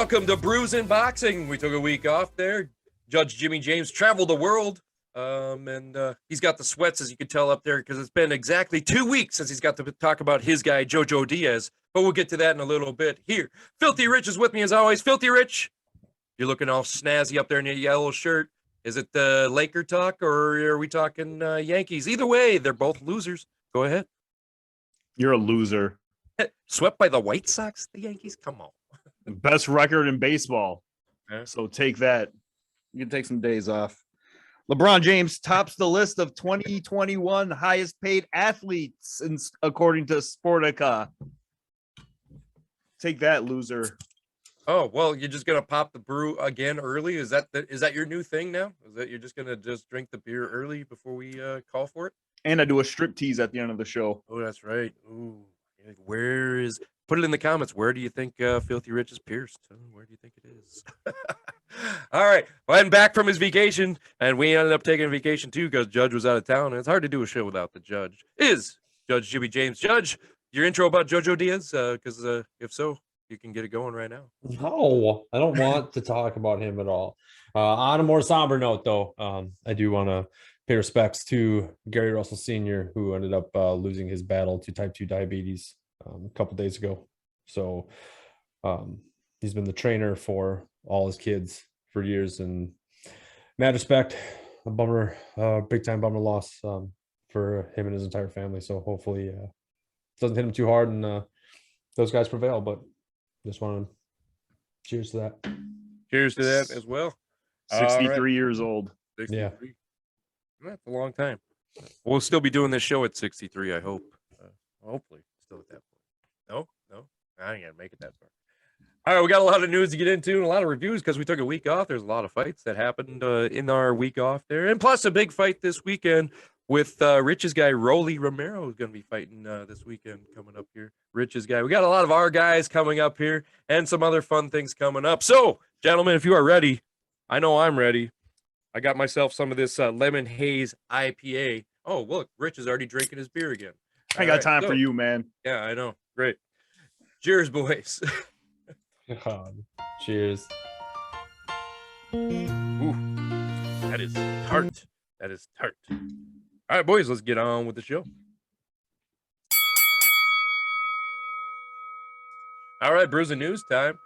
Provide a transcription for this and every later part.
Welcome to Brews and Boxing. We took a week off there. Judge Jimmy James traveled the world, and he's got the sweats, as you can tell up there, because it's been exactly 2 weeks since he's got to talk about his guy, Jojo Diaz. But we'll get to that in a little bit. Here, Filthy Rich is with me as always. Filthy Rich, you're looking all snazzy up there in your yellow shirt. Is it the Laker talk, or are we talking Yankees? Either way, they're both losers. Go ahead. You're a loser. Swept by the White Sox, the Yankees? Come on. Best record in baseball. Yeah. So take that. You can take some days off. LeBron James tops the list of 2021 highest paid athletes, according to Sportica. Take that, loser. Oh, well, you're just gonna pop the brew again early? Is that your new thing now? Is that you're just gonna drink the beer early before we call for it? And I do a strip tease at the end of the show. Oh, that's right. Ooh, put it in the comments. Where do you think Filthy Rich is pierced? Where do you think it is? All right. Well, I'm back from his vacation, and we ended up taking a vacation too because Judge was out of town, and it's hard to do a show without the Judge. Is Judge Jimmy James. Judge, your intro about Jojo Diaz? Because if so, you can get it going right now. No, I don't want to talk about him at all. On a more somber note, though, I do want to pay respects to Gary Russell Sr., who ended up losing his battle to type 2 diabetes a couple days ago. So he's been the trainer for all his kids for years, and mad respect, a bummer, big time bummer loss for him and his entire family. So hopefully it doesn't hit him too hard and those guys prevail, but just want to cheers to that. Cheers to that as well. 63 years old. 63. Yeah. That's a long time. We'll still be doing this show at 63, I hope. Hopefully, still at that point. No, I ain't gonna make it that far. All right, we got a lot of news to get into and a lot of reviews because we took a week off. There's a lot of fights that happened in our week off there, and plus a big fight this weekend with Rich's guy Rolly Romero is going to be fighting this weekend coming up here. Rich's guy. We got a lot of our guys coming up here and some other fun things coming up. So, gentlemen, if you are ready, I know I'm ready. I got myself some of this lemon haze IPA. Oh, look, Rich is already drinking his beer again. I got time for you, man. Yeah, I know. Great. Cheers, boys. Cheers. Ooh, that is tart. That is tart. All right, boys, let's get on with the show. All right, Brews and News time.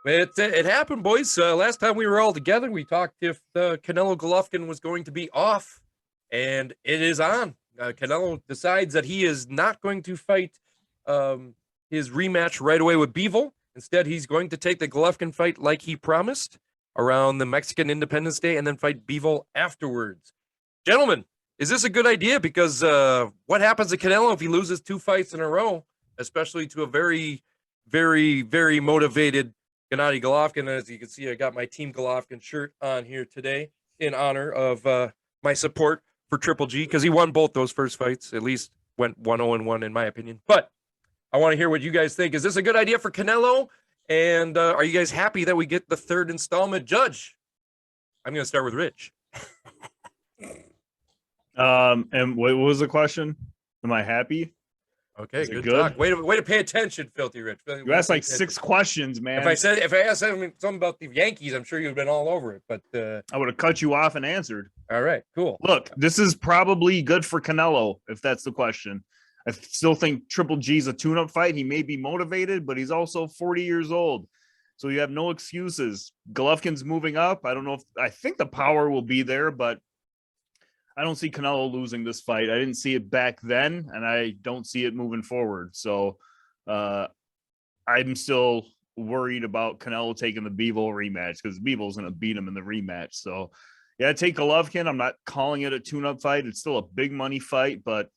It happened, boys. Last time we were all together, we talked if Canelo Golovkin was going to be off, and it is on. Canelo decides that he is not going to fight his rematch right away with Bivol. Instead, he's going to take the Golovkin fight like he promised around the Mexican Independence Day and then fight Bivol afterwards. Gentlemen, is this a good idea? Because what happens to Canelo if he loses 2 fights in a row, especially to a very, very, very motivated Gennady Golovkin? As you can see, I got my Team Golovkin shirt on here today in honor of my support for Triple G because he won both those first fights, at least went 1-0-1 in my opinion. But I want to hear what you guys think. Is this a good idea for Canelo? And are you guys happy that we get the 3rd installment? Judge, I'm going to start with Rich. And what was the question? Am I happy? Okay, good talk. Way to pay attention, Filthy Rich. You asked like 6 questions, man. If I asked something about the Yankees, I'm sure you'd have been all over it. But I would have cut you off and answered. All right, cool. Look, this is probably good for Canelo, if that's the question. I still think Triple G's a tune-up fight. He may be motivated, but he's also 40 years old. So you have no excuses. Golovkin's moving up. I think the power will be there, but I don't see Canelo losing this fight. I didn't see it back then, and I don't see it moving forward. So I'm still worried about Canelo taking the Bivol rematch because Bivol's going to beat him in the rematch. So, yeah, take Golovkin. I'm not calling it a tune-up fight. It's still a big money fight, but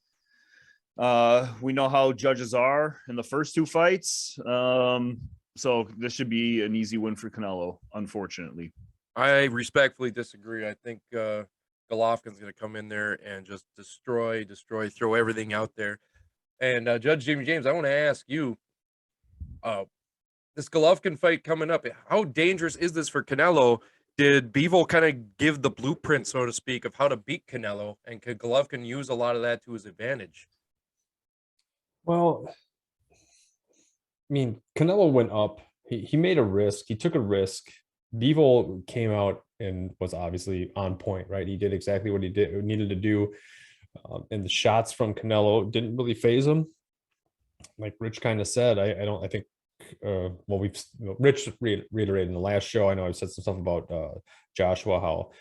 we know how judges are in the first 2 fights. So this should be an easy win for Canelo, unfortunately. I respectfully disagree. I think Golovkin's going to come in there and just destroy, throw everything out there. And Judge Jimmy James, I want to ask you, this Golovkin fight coming up, how dangerous is this for Canelo? Did Bivol kind of give the blueprint, so to speak, of how to beat Canelo? And could Golovkin use a lot of that to his advantage? Well, I mean, Canelo went up he made a risk. He took a risk. Bivol came out and was obviously on point, right? He did exactly what he needed to do. And the shots from Canelo didn't really phase him. Like Rich kind of said, I think Rich reiterated in the last show. I know I've said some stuff about Joshua, how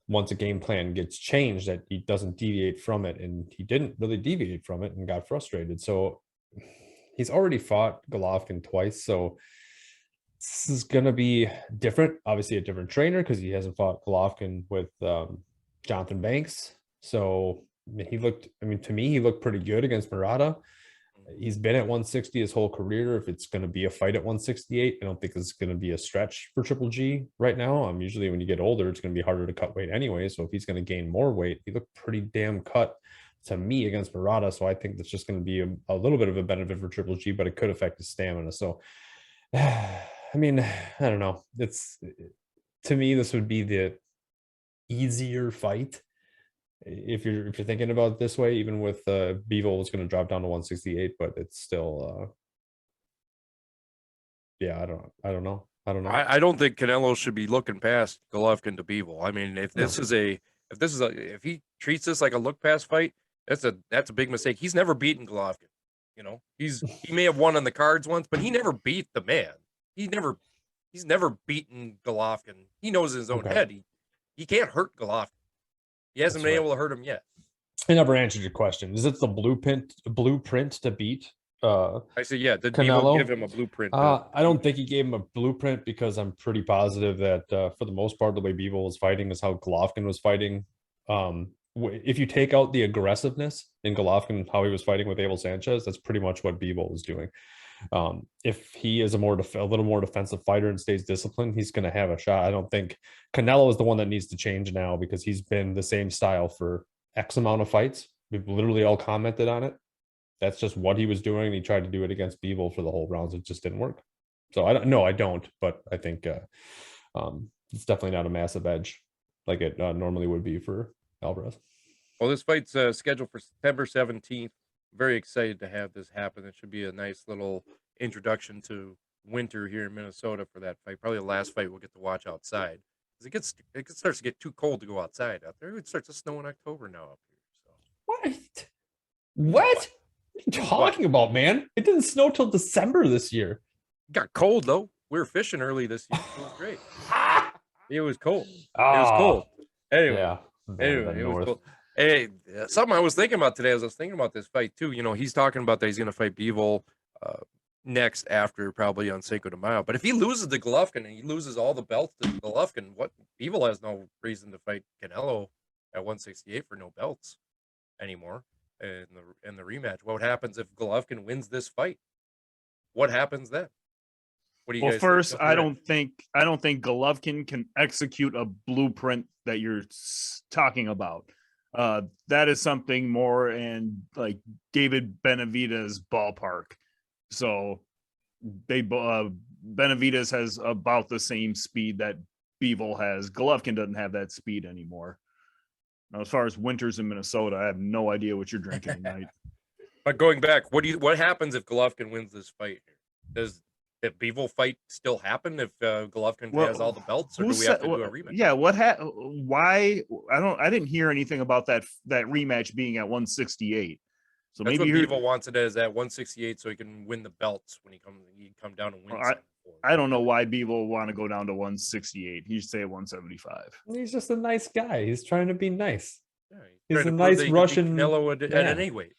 once a game plan gets changed that he doesn't deviate from it, and he didn't really deviate from it and got frustrated. So he's already fought Golovkin twice, so this is gonna be different. Obviously, a different trainer because he hasn't fought Golovkin with Jonathan Banks. So he looked. I mean, to me, he looked pretty good against Murata. He's been at 160 his whole career. If it's going to be a fight at 168, I don't think it's going to be a stretch for Triple G right now. Usually when you get older, it's going to be harder to cut weight anyway. So if he's going to gain more weight, he looked pretty damn cut to me against Murata. So I think that's just going to be a little bit of a benefit for Triple G, but it could affect his stamina. So, I mean, I don't know. To me, this would be the easier fight. If you're thinking about it this way, even with Bivol was going to drop down to 168, but it's still yeah, I don't know. I don't think Canelo should be looking past Golovkin to Bivol. I mean, if he treats this like a look past fight, that's a big mistake. He's never beaten Golovkin. You know, he may have won on the cards once, but he never beat the man. He's never beaten Golovkin. He knows in his own head he can't hurt Golovkin. He hasn't been able to hurt him yet. I never answered your question. Is it the blueprint to beat? I said, yeah. Did Canelo Bivol give him a blueprint? I don't think he gave him a blueprint because I'm pretty positive that for the most part, the way Bivol was fighting is how Golovkin was fighting. If you take out the aggressiveness in Golovkin, how he was fighting with Abel Sanchez, that's pretty much what Bivol was doing. If he is a little more defensive fighter and stays disciplined, he's going to have a shot. I don't think Canelo is the one that needs to change now because he's been the same style for X amount of fights. We've literally all commented on it. That's just what he was doing. And he tried to do it against Bivol for the whole rounds. It just didn't work. So I don't, but I think it's definitely not a massive edge like it normally would be for Alvarez. Well, this fight's scheduled for September 17th. Very excited to have this happen. It should be a nice little introduction to winter here in Minnesota for that fight. Probably the last fight we'll get to watch outside. Because it starts to get too cold to go outside out there. It starts to snow in October now up here. So. What are you talking about, man? It didn't snow till December this year. It got cold though. We were fishing early this year. It was great. It was cold. Oh, it was cold. Anyway, yeah. It was cold. Hey, something I was thinking about today as I was thinking about this fight too. You know, he's talking about that he's going to fight Bivol next after probably on Cinco de Mayo. But if he loses to Golovkin and he loses all the belts to Golovkin, Bivol has no reason to fight Canelo at 168 for no belts anymore in the rematch. What happens if Golovkin wins this fight? What happens then? What do you guys first, think? I don't think Golovkin can execute a blueprint that you're talking about. That is something more in like David Benavidez ballpark. So Benavidez has about the same speed that Bivol has. Golovkin doesn't have that speed anymore. Now, as far as winters in Minnesota, I have no idea what you're drinking tonight. But going back, what happens if Golovkin wins this fight? Does the Bivol fight still happen if Golovkin has all the belts, or do we have to do a rematch? Yeah, why? I didn't hear anything about that rematch being at 168. So that's maybe what Bivol wants it as at 168, so he can win the belts when he come down and win. I don't know why Bivol want to go down to 168. He should stay at 175. He's just a nice guy. He's trying to be nice. Yeah, he's a nice Russian Canelo at any weight.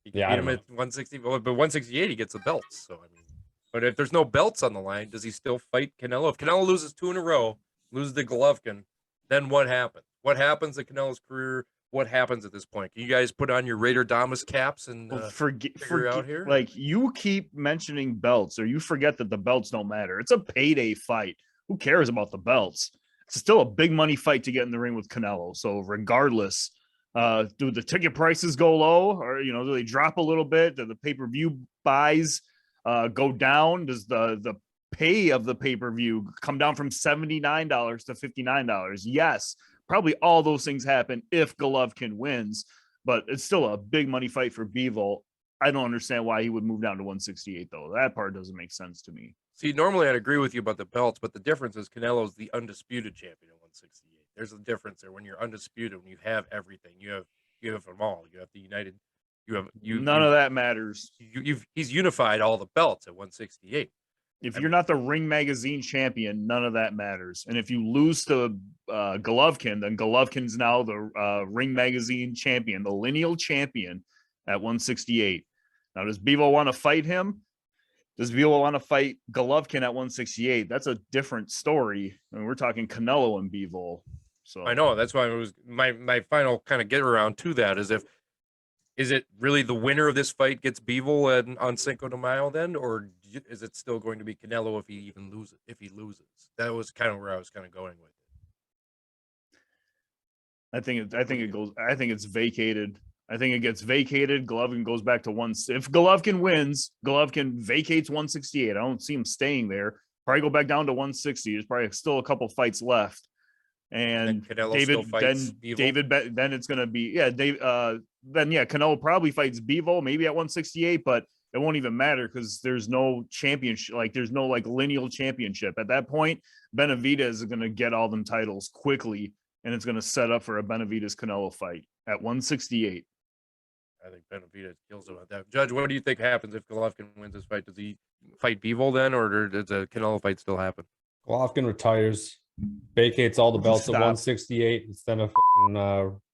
He can beat him at 160, but 168 he gets the belts. So I mean, but if there's no belts on the line, does he still fight Canelo? If Canelo loses 2 in a row, loses to Golovkin, then what happens? What happens to Canelo's career? What happens at this point? Can you guys put on your Raider Damas caps and figure out here? Like, you keep mentioning belts, or you forget that the belts don't matter. It's a payday fight. Who cares about the belts? It's still a big money fight to get in the ring with Canelo. So regardless, do the ticket prices go low, or do they drop a little bit? Do the pay-per-view buys go down? Does the pay of the pay-per-view come down from $79 to $59? Yes, probably all those things happen if Golovkin wins, but it's still a big money fight for Bivol. I don't understand why he would move down to 168 though. That part doesn't make sense to me. See, normally I'd agree with you about the belts, but the difference is Canelo's the undisputed champion at 168. There's a difference there when you're undisputed, when you have everything. You have them all. You have the United. None of that matters. He's unified all the belts at 168. If you're not the Ring Magazine champion, none of that matters. And if you lose to Golovkin, then Golovkin's now the Ring Magazine champion, the lineal champion at 168. Now, does Bivol want to fight him? Does Bivol want to fight Golovkin at 168? That's a different story. I mean, we're talking Canelo and Bivol. So I know that's why it was my final kind of get around to that is it really the winner of this fight gets Bivol on Cinco de Mayo then, or is it still going to be Canelo if he loses? That was kind of where I was kind of going with it. I think it's vacated. I think it gets vacated. Golovkin goes back to one. If Golovkin wins, Golovkin vacates 168. I don't see him staying there. Probably go back down to 160. There's probably still a couple fights left. And David, then it's going to be, Canelo probably fights Bivol maybe at 168, but it won't even matter because there's no championship. Like there's no like lineal championship at that point. Benavidez is going to get all them titles quickly, and it's going to set up for a Benavidez Canelo fight at 168. I think Benavidez kills him at that. Judge, what do you think happens if Golovkin wins this fight? Does he fight Bivol then, or does the Canelo fight still happen? Golovkin retires, vacates all the belts at 168 instead of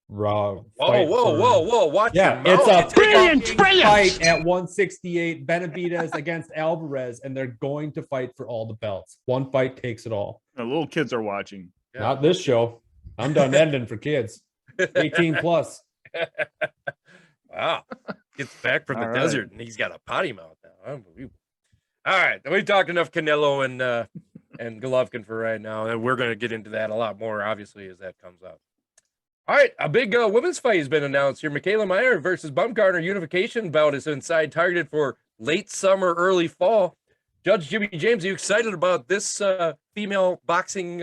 raw. Whoa! Watch yeah, your mouth. it's a brilliant fight at 168. Benavidez against Alvarez, and they're going to fight for all the belts. One fight takes it all. The little kids are watching. Yeah. Not this show. I'm done ending for kids. 18 plus. Wow. Gets back from the desert and he's got a potty mouth now. Unbelievable. All right. We've talked enough Canelo and Golovkin for right now. And we're going to get into that a lot more, obviously, as that comes up. All right. A big women's fight has been announced here. Michaela Mayer versus Baumgartner unification bout is inside, targeted for late summer, early fall. Judge Jimmy James, are you excited about this female boxing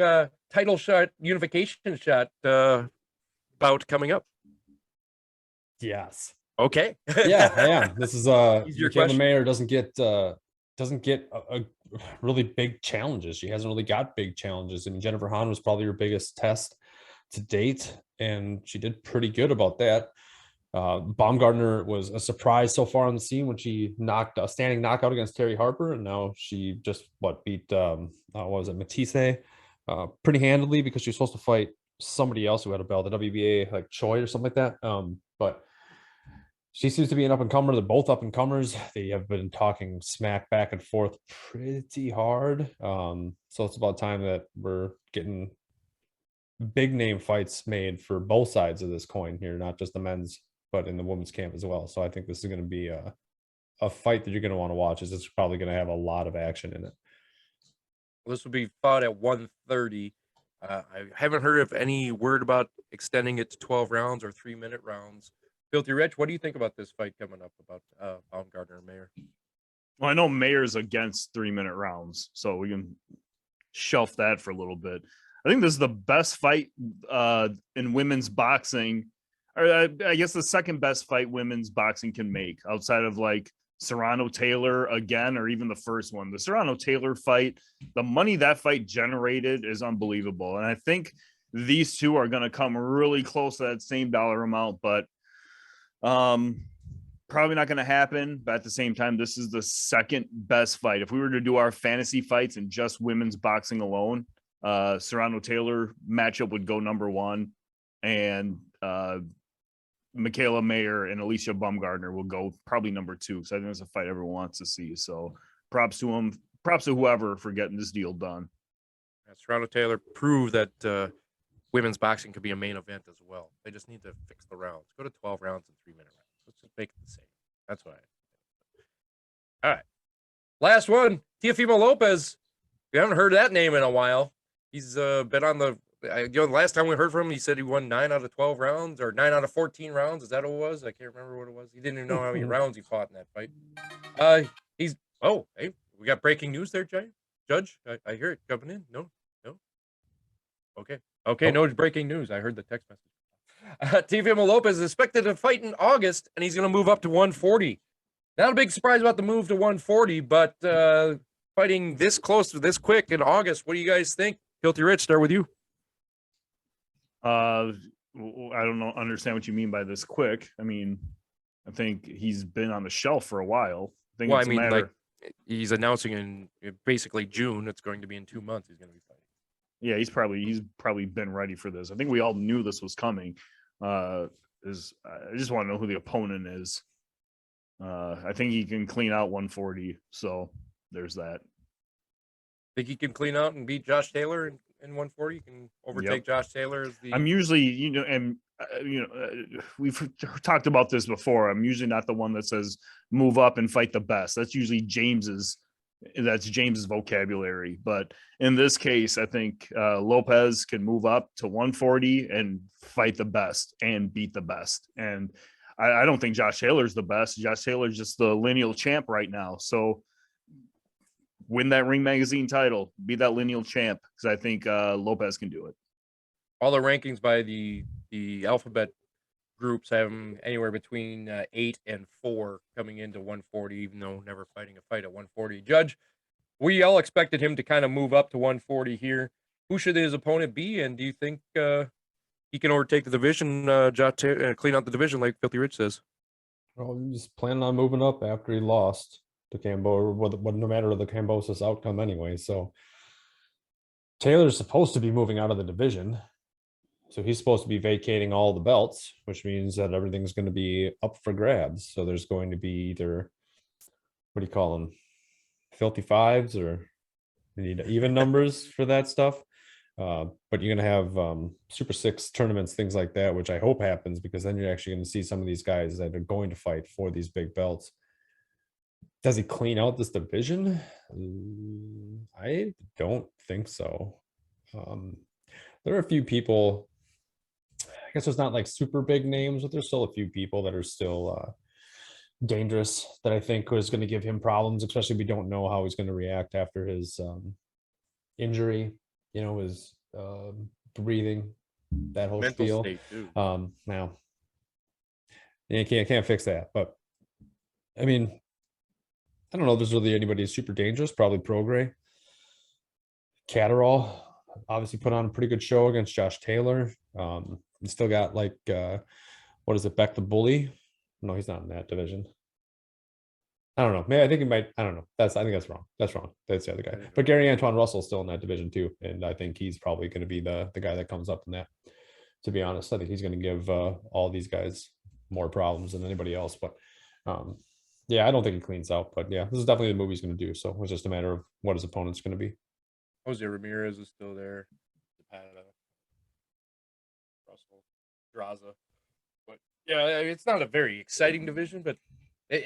title shot, unification shot bout coming up? Yes. Okay. Yeah, I am. This is Michaela Mayer doesn't get a really big challenges. She hasn't really got big challenges. I mean, Jennifer Hahn was probably her biggest test to date, and she did pretty good about that. Baumgartner was a surprise so far on the scene when she knocked a standing knockout against Terry Harper, and now she just beat Matisse pretty handily, because she was supposed to fight somebody else who had a belt, the WBA, like Choi or something like that. But she seems to be an up-and-comer. They're both up-and-comers. They have been talking smack back and forth pretty hard. So it's about time that we're getting big name fights made for both sides of this coin here, not just the men's, but in the women's camp as well. So I think this is going to be a fight that you're going to want to watch. It's probably going to have a lot of action in it. Well, this will be fought at 130. I haven't heard of any word about extending it to 12 rounds or 3-minute rounds. Filthy Rich, what do you think about this fight coming up about Baumgartner and Mayer? Well, I know Mayer's against 3-minute rounds, so we can shelf that for a little bit. I think this is the best fight in women's boxing, or I guess the second best fight women's boxing can make, outside of like Serrano Taylor again, or even the first one. The Serrano Taylor fight, the money that fight generated is unbelievable. And I think these two are going to come really close to that same dollar amount, but probably not going to happen. But at the same time, this is the second best fight. If we were to do our fantasy fights and just women's boxing alone, Serrano Taylor matchup would go number one, and Michaela Mayer and Alicia Baumgartner will go probably number two, because I think it's a fight everyone wants to see. So props to them, props to whoever for getting this deal done. Serrano Taylor proved that women's boxing could be a main event as well. They just need to fix the rounds. Go to 12 rounds and 3-minute rounds. Let's just make it the same. That's what All right. Last one, Tfimo Lopez. We haven't heard that name in a while. He's been on the the last time we heard from him, he said he won 9 out of 12 rounds, or 9 out of 14 rounds. Is that what it was? I can't remember what it was. He didn't even know how many rounds he fought in that fight. Hey, we got breaking news there, Judge. I hear it coming in. No. Okay, no breaking news. I heard the text message. Tfimo Lopez is expected to fight in August, and he's going to move up to 140. Not a big surprise about the move to 140, but fighting this close to this quick in August, what do you guys think? Filthy Rich, start with you. I don't know, understand what you mean by this quick. I mean, I think he's been on the shelf for a while. I think Well, it's I mean, a matter. like, he's announcing in basically June. It's going to be in 2 months. He's going to be fighting. Yeah, he's probably been ready for this. I think we all knew this was coming. I just want to know who the opponent is. I think he can clean out 140. So there's that. Think he can clean out and beat Josh Taylor in 140? You can overtake Josh Taylor as the. I'm usually, we've talked about this before. I'm usually not the one that says move up and fight the best. That's usually James's vocabulary. But in this case, I think Lopez can move up to 140 and fight the best and beat the best. And I don't think Josh Taylor's the best. Josh Taylor's just the lineal champ right now. So win that Ring Magazine title, be that lineal champ, because I think Lopez can do it. All the rankings by the alphabet groups have him anywhere between 8 and 4 coming into 140, even though never fighting a fight at 140. Judge, we all expected him to kind of move up to 140 here. Who should his opponent be? And do you think he can overtake the division, clean out the division like Filthy Rich says? Well, he's planning on moving up after he lost to no matter the Kambosos outcome anyway. So Taylor's supposed to be moving out of the division. So he's supposed to be vacating all the belts, which means that everything's going to be up for grabs. So there's going to be either, what do you call them? Filthy fives, or you need even numbers for that stuff. But you're going to have Super Six tournaments, things like that, which I hope happens, because then you're actually going to see some of these guys that are going to fight for these big belts. Does he clean out this division? I don't think so. There are a few people, I guess there's not like super big names, but there's still a few people that are still dangerous that I think is going to give him problems, especially if we don't know how he's going to react after his injury, his breathing, that whole Mental spiel. state too. Now, you can't fix that. But, I mean, I don't know if there's really anybody super dangerous. Probably Prograis. Catterall obviously put on a pretty good show against Josh Taylor. You still got like what is it, Beck the Bully? No, he's not in that division. I don't know. Maybe I think he might. I don't know. I think that's wrong. That's wrong. That's the other guy. But Gary Antoine Russell's still in that division too, and I think he's probably going to be the guy that comes up in that. To be honest, I think he's going to give all these guys more problems than anybody else. But yeah, I don't think he cleans out. But yeah, this is definitely the move he's going to do. So it's just a matter of what his opponent's going to be. Jose Ramirez is still there. Russell, Draza. But yeah, it's not a very exciting division, but we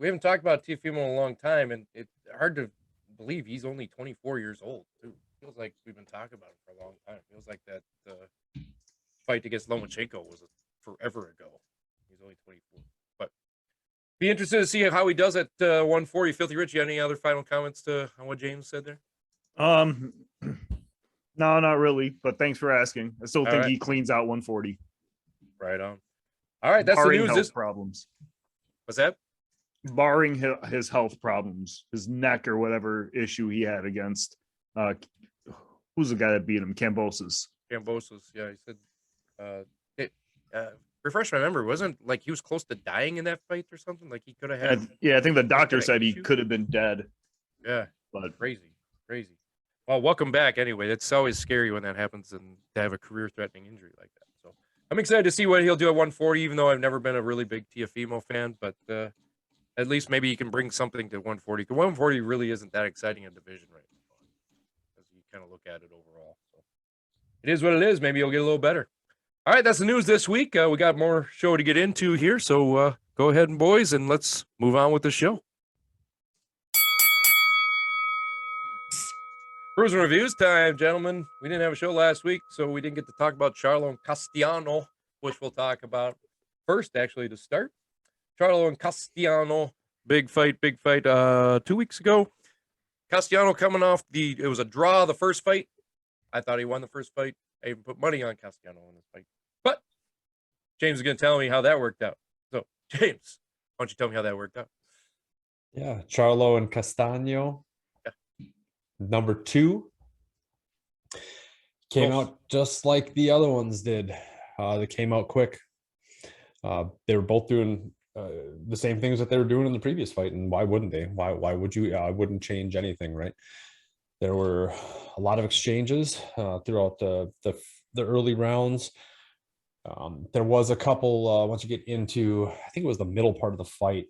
haven't talked about Tfimo in a long time, and it's hard to believe he's only 24 years old too. Feels like we've been talking about him for a long time. Feels like that fight against Lomachenko was forever ago. He's only 24. But be interested to see how he does at 140. Filthy Rich, you have any other final comments on what James said there? No, not really. But thanks for asking. I still think he cleans out 140. Right on. All right, that's barring the news. Health problems. What's that? Barring his health problems, his neck or whatever issue he had against who's the guy that beat him? Kambosos. Yeah, he said. Refresh my memory. Wasn't like he was close to dying in that fight or something? Like he could have had. I think the doctor said he could have been dead. Yeah, but crazy. Well, welcome back. Anyway, it's always scary when that happens and to have a career-threatening injury like that. So I'm excited to see what he'll do at 140. Even though I've never been a really big Tfimo fan, but at least maybe he can bring something to 140. Because 140 really isn't that exciting a division right now, as you kind of look at it overall. So it is what it is. Maybe he'll get a little better. All right, that's the news this week. We got more show to get into here, so go ahead, and boys, and let's move on with the show. Cruising reviews time, gentlemen. We didn't have a show last week, so we didn't get to talk about Charlo and Castano, which we'll talk about first, actually, to start. Charlo and Castano, big fight 2 weeks ago. Castano coming off it was a draw, the first fight. I thought he won the first fight. I even put money on Castano in this fight. But James is going to tell me how that worked out. So, James, why don't you tell me how that worked out? Yeah, Charlo and Castano. Yeah. Number 2 came Both. out just like the other ones did. They came out quick. They were both doing the same things that they were doing in the previous fight, and why wouldn't they? Why would you? I wouldn't change anything, right? There were a lot of exchanges throughout the early rounds. There was a couple once you get into, I think it was the middle part of the fight.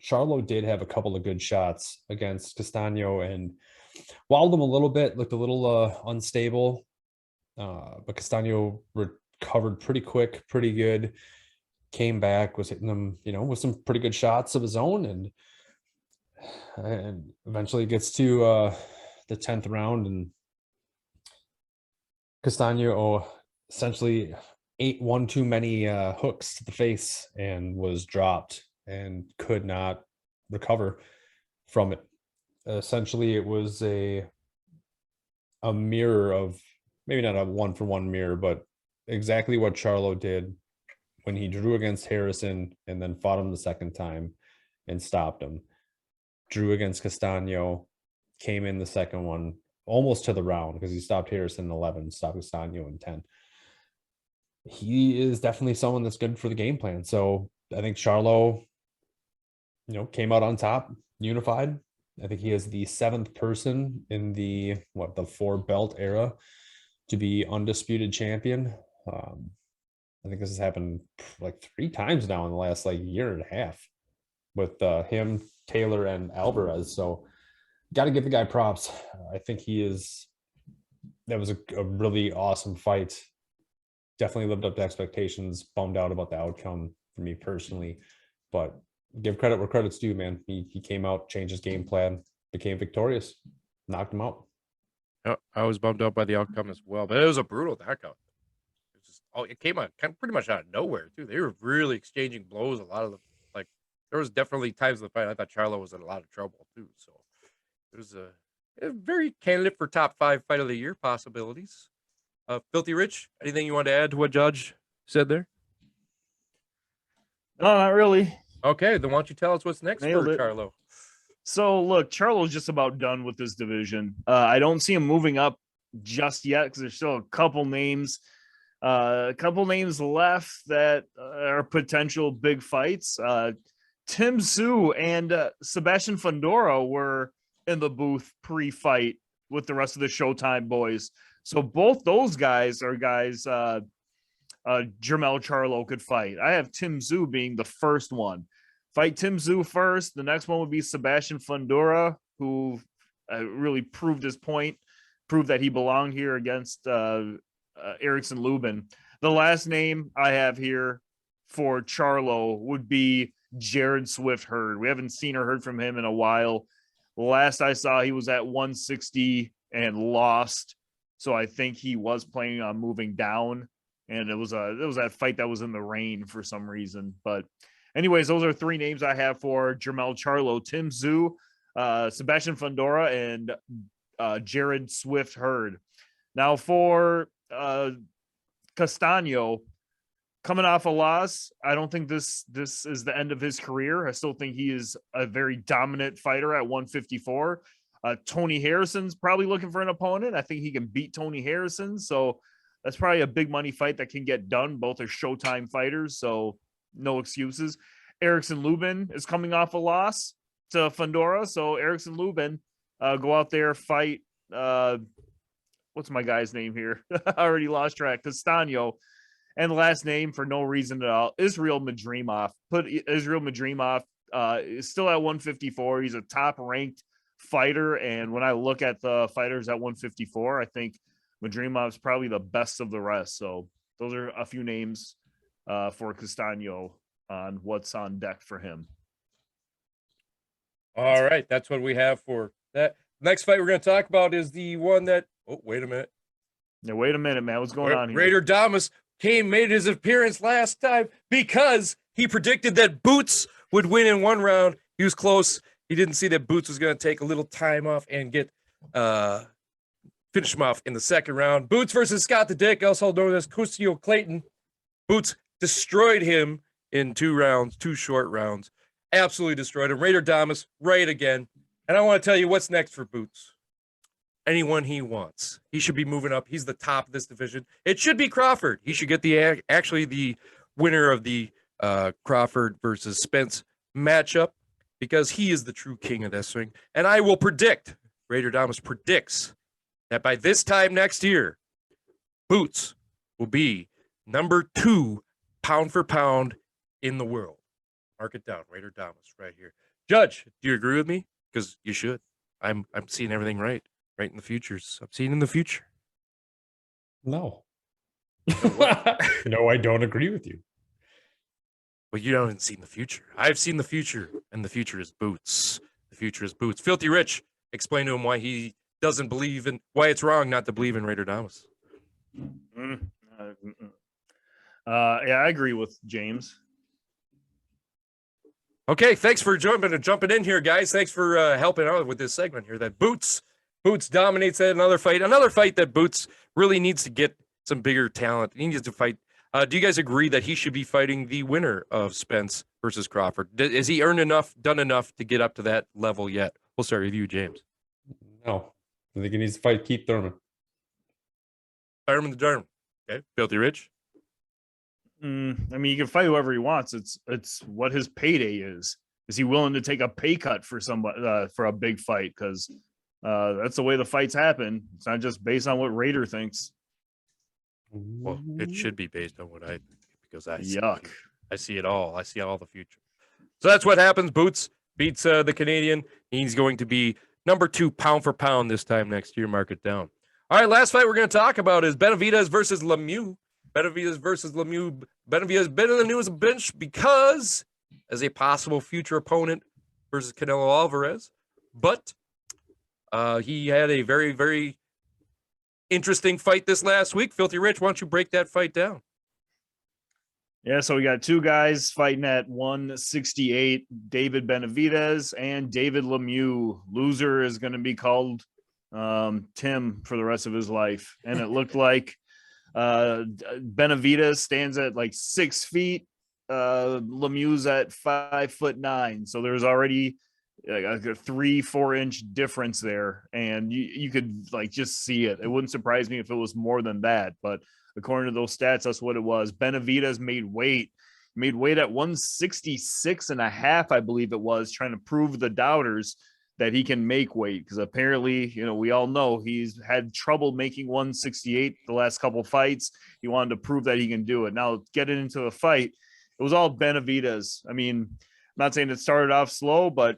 Charlo did have a couple of good shots against Castano and wobbled him a little bit, looked a little unstable. But Castano recovered pretty quick, pretty good. Came back, was hitting them, with some pretty good shots of his own, and eventually gets to the 10th round, and Castano essentially ate one too many hooks to the face and was dropped and could not recover from it. Essentially, it was a mirror of, maybe not a one-for-one mirror, but exactly what Charlo did when he drew against Harrison and then fought him the second time and stopped him. Drew against Castano, came in the second one almost to the round because he stopped Harrison in 11, stopped Castano in 10. He is definitely someone that's good for the game plan. So I think Charlo, came out on top, unified. I think he is the 7th person in the 4-belt era to be undisputed champion. I think this has happened like 3 times now in the last year and a half with him, Taylor, and Alvarez. So got to give the guy props. I think that was a really awesome fight. Definitely lived up to expectations. Bummed out about the outcome for me personally, but give credit where credit's due, man. He came out, changed his game plan, became victorious, knocked him out. I was bummed out by the outcome as well, but it was a brutal knockout. It came out pretty much out of nowhere too. They were really exchanging blows. A lot of there was definitely times in the fight I thought Charlo was in a lot of trouble too. So it was a very candidate for top 5 fight of the year possibilities. Filthy Rich, anything you want to add to what Judge said there? No, not really. Okay, then why don't you tell us what's next Nailed for it. Charlo? So look, Charlo's just about done with this division. I don't see him moving up just yet because there's still a couple names left that are potential big fights. Tim Tszyu and Sebastian Fundora were in the booth pre-fight with the rest of the Showtime boys. So both those guys are guys Jermell Charlo could fight. I have Tim Tszyu being the first one. Fight Tim Tszyu first. The next one would be Sebastian Fundora, who really proved his point, proved that he belonged here against Erickson Lubin. The last name I have here for Charlo would be Jared Swift Hurd. We haven't seen or heard from him in a while. Last I saw, he was at 160 and lost. So I think he was planning on moving down. And it was that fight that was in the rain for some reason. But anyways, those are 3 names I have for Jermell Charlo: Tim Tszyu, Sebastian Fundora, and Jared Swift Hurd. Now for Castano, coming off a loss, I don't think this is the end of his career. I still think he is a very dominant fighter at 154. Tony Harrison's probably looking for an opponent. I think he can beat Tony Harrison. So that's probably a big money fight that can get done. Both are Showtime fighters, so no excuses. Erickson Lubin is coming off a loss to Fundora. So Erickson Lubin, go out there, fight. What's my guy's name here? I already lost track. Castano. And last name for no reason at all, Israel Madrimov. Put Israel Madrimov is still at 154. He's a top-ranked fighter. And when I look at the fighters at 154, I think Madrimov's probably the best of the rest. So those are a few names for Castano on what's on deck for him. All right, that's what we have for that. Next fight we're going to talk about is the one that, oh, wait a minute. Yeah, wait a minute, man. What's going on here? Raider Damas made his appearance last time because he predicted that Boots would win in 1 round. He was close. He didn't see that Boots was going to take a little time off and get finish him off in the 2nd round. Boots versus Scott the Dick, also known as Custio Clayton. Boots destroyed him in 2 rounds, 2 short rounds. absolutely destroyed him. Raider Damas, right again. And I want to tell you what's next for Boots. Anyone he wants. He should be moving up. He's the top of this division. It should be Crawford. He should get the winner of the Crawford versus Spence matchup because he is the true king of this ring. And I will predict, Raider Damas predicts that by this time next year, Boots will be number 2 pound for pound in the world. Mark it down, Raider Damas, right here. Judge, do you agree with me? Because you should. I'm seeing everything right in the futures. I'm seeing in the future. No. No, I don't agree with you. Well, you haven't seen the future. I've seen the future, and the future is Boots. The future is Boots. Filthy Rich, explain to him why he doesn't believe in, why it's wrong not to believe in Raider Damas. Yeah, I agree with James. Okay, thanks for jumping in here, guys. Thanks for helping out with this segment here. That Boots dominates that another fight that Boots really needs to get some bigger talent. He needs to fight. Do you guys agree that he should be fighting the winner of Spence versus Crawford? Has he done enough to get up to that level yet? We'll start with you, James. No, I think he needs to fight Keith Thurman. Thurman the German. Okay, Filthy Rich. I mean, you can fight whoever he wants. It's what his payday is. Is he willing to take a pay cut for somebody for a big fight? Because that's the way the fights happen. It's not just based on what Raider thinks. Well, it should be based on what I think because I see it all. I see all the future. So that's what happens. Boots beats the Canadian. He's going to be number 2 pound for pound this time next year. Mark it down. All right, last fight we're going to talk about is Benavidez versus Lemieux. Benavidez versus Lemieux. Benavidez been in the news a bunch because as a possible future opponent versus Canelo Alvarez, but he had a very, very interesting fight this last week. Filthy Rich, why don't you break that fight down? Yeah, so we got 2 guys fighting at 168, David Benavidez and David Lemieux. Loser is going to be called Tim for the rest of his life. And it looked like Benavidez stands at like 6 feet. Lemieux's at 5'9". So there's already like a 3-4 inch difference there. And you could like just see it. It wouldn't surprise me if it was more than that, but according to those stats, that's what it was. Benavidez made weight at 166.5, I believe it was, trying to prove the doubters that he can make weight. Because apparently, we all know he's had trouble making 168 the last couple fights. He wanted to prove that he can do it. Now, getting into the fight, it was all Benavidez. I mean, I'm not saying it started off slow, but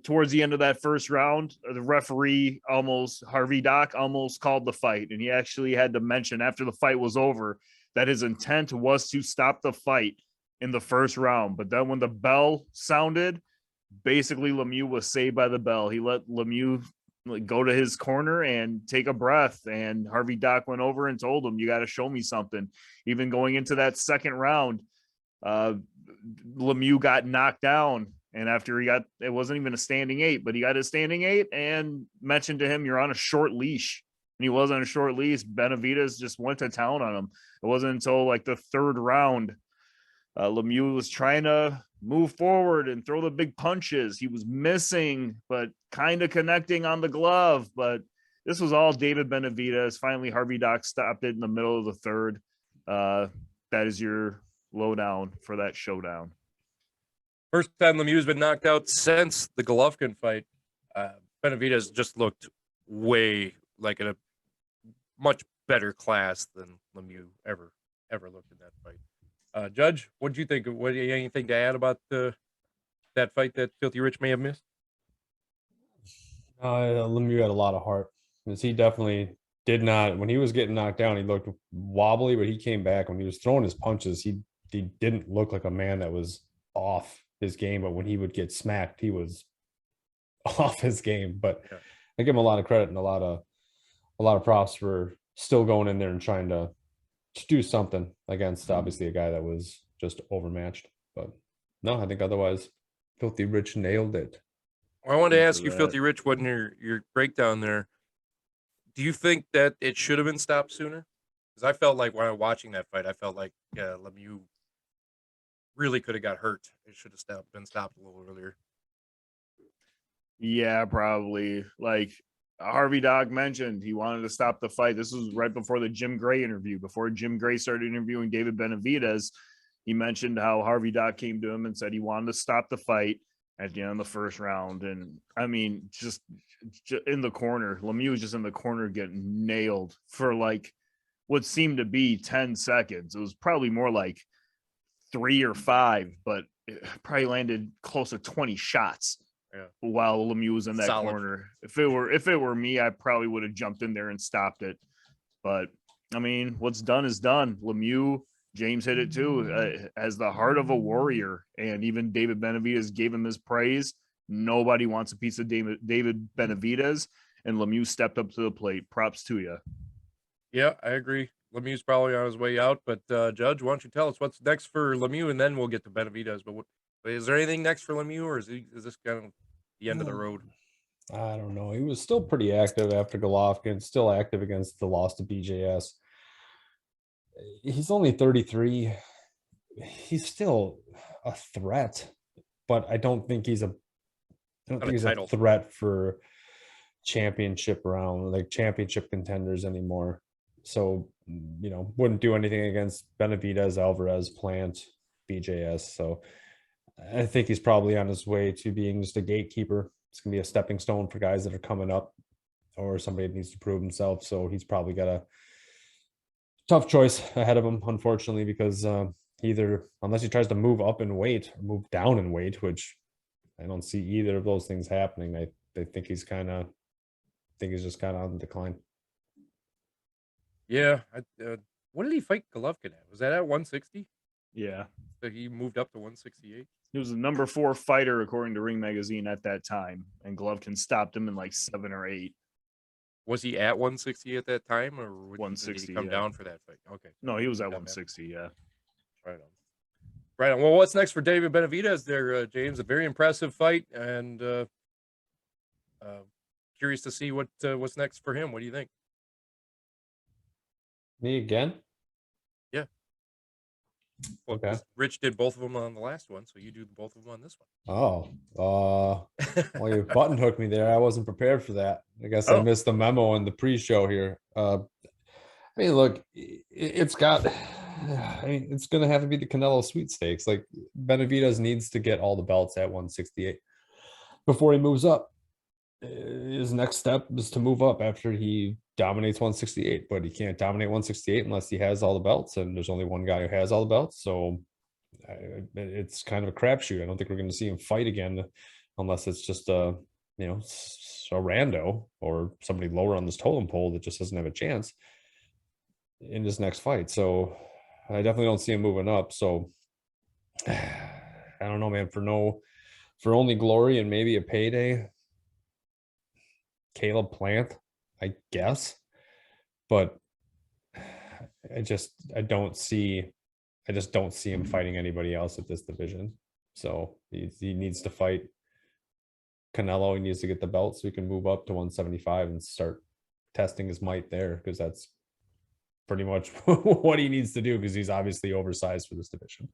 towards the end of that first round, the referee Harvey Dock almost called the fight. And he actually had to mention after the fight was over that his intent was to stop the fight in the first round. But then when the bell sounded, basically Lemieux was saved by the bell. He let Lemieux go to his corner and take a breath. And Harvey Dock went over and told him, you got to show me something. Even going into that second round, Lemieux got knocked down. And after it wasn't even a standing 8, but he got a standing 8 and mentioned to him, you're on a short leash. And he was on a short leash. Benavidez just went to town on him. It wasn't until like the third round, Lemieux was trying to move forward and throw the big punches. He was missing, but kind of connecting on the glove. But this was all David Benavidez. Finally, Harvey Dock stopped it in the middle of the third. That is your lowdown for that showdown. First time Lemieux's been knocked out since the Golovkin fight. Benavidez just looked way like in a much better class than Lemieux ever looked in that fight. Judge, what did you think? Anything to add about that fight that Filthy Rich may have missed? Lemieux had a lot of heart because he definitely did not. When he was getting knocked down, he looked wobbly, but he came back. When he was throwing his punches, he didn't look like a man that was off his game. But when he would get smacked, he was off his game. But yeah. I give him a lot of credit and a lot of props for still going in there and trying to do something against obviously a guy that was just overmatched. But no, I think otherwise Filthy Rich nailed it. I wanted to ask you, Filthy Rich, what in your breakdown there, do you think that it should have been stopped sooner? Because I felt like when I was watching that fight, I felt like Lemieux really could have got hurt. It should have been stopped a little earlier. Yeah, probably. Like Harvey Doc mentioned, he wanted to stop the fight. This was right before the Jim Gray interview. Before Jim Gray started interviewing David Benavidez, he mentioned how Harvey Doc came to him and said he wanted to stop the fight at the end of the first round. And I mean, just in the corner, Lemieux was just in the corner getting nailed for like what seemed to be 10 seconds. It was probably more like 3 or 5, but it probably landed close to 20 shots. Yeah. While Lemieux was in that Solid. corner. If it were me, I probably would have jumped in there and stopped it. But I mean, what's done is done. Lemieux, James hit it too, as the heart of a warrior, and even David Benavidez gave him his praise. Nobody wants a piece of David Benavidez, and Lemieux stepped up to the plate. Props to you. Yeah, I agree. Lemieux's probably on his way out, but Judge, why don't you tell us what's next for Lemieux, and then we'll get to Benavidez. But is there anything next for Lemieux, or is this kind of the end of the road? I don't know. He was still pretty active after Golovkin, still active against the loss to BJS. He's only 33. He's still a threat, but I don't think he's a threat for championship round, like championship contenders anymore. So, wouldn't do anything against Benavidez, Alvarez, Plant, BJS. So I think he's probably on his way to being just a gatekeeper. It's going to be a stepping stone for guys that are coming up, or somebody that needs to prove himself. So he's probably got a tough choice ahead of him, unfortunately, because either, unless he tries to move up in weight or move down in weight, which I don't see either of those things happening. I think he's just kind of on the decline. Yeah. What did he fight Golovkin at? Was that at 160? Yeah. So he moved up to 168? He was the number 4 fighter, according to Ring Magazine at that time, and Golovkin stopped him in like 7 or 8. Was he at 160 at that time, or did 160, he come down for that fight? Okay. No, he was at 160, yeah. Right on. Well, what's next for David Benavidez there, James? A very impressive fight, and curious to see what's next for him. What do you think? Me again? Yeah. Well, Okay. Rich did both of them on the last one, so you do both of them on this one. Oh, well, you button hooked me there. I wasn't prepared for that. I guess I missed the memo in the pre-show here. I mean, look, it's going to have to be the Canelo sweepstakes. Like, Benavidez needs to get all the belts at 168 before he moves up. His next step is to move up after he dominates 168, but he can't dominate 168 unless he has all the belts, and there's only one guy who has all the belts. So it's kind of a crapshoot. I don't think we're going to see him fight again unless it's just a rando or somebody lower on this totem pole that just doesn't have a chance in this next fight. So I definitely don't see him moving up. So I don't know, man. For only glory and maybe a payday, Caleb Plant, I guess, but I just don't see him fighting anybody else at this division. So he needs to fight Canelo. He needs to get the belt so he can move up to 175 and start testing his might there, because that's pretty much what he needs to do, because he's obviously oversized for this division.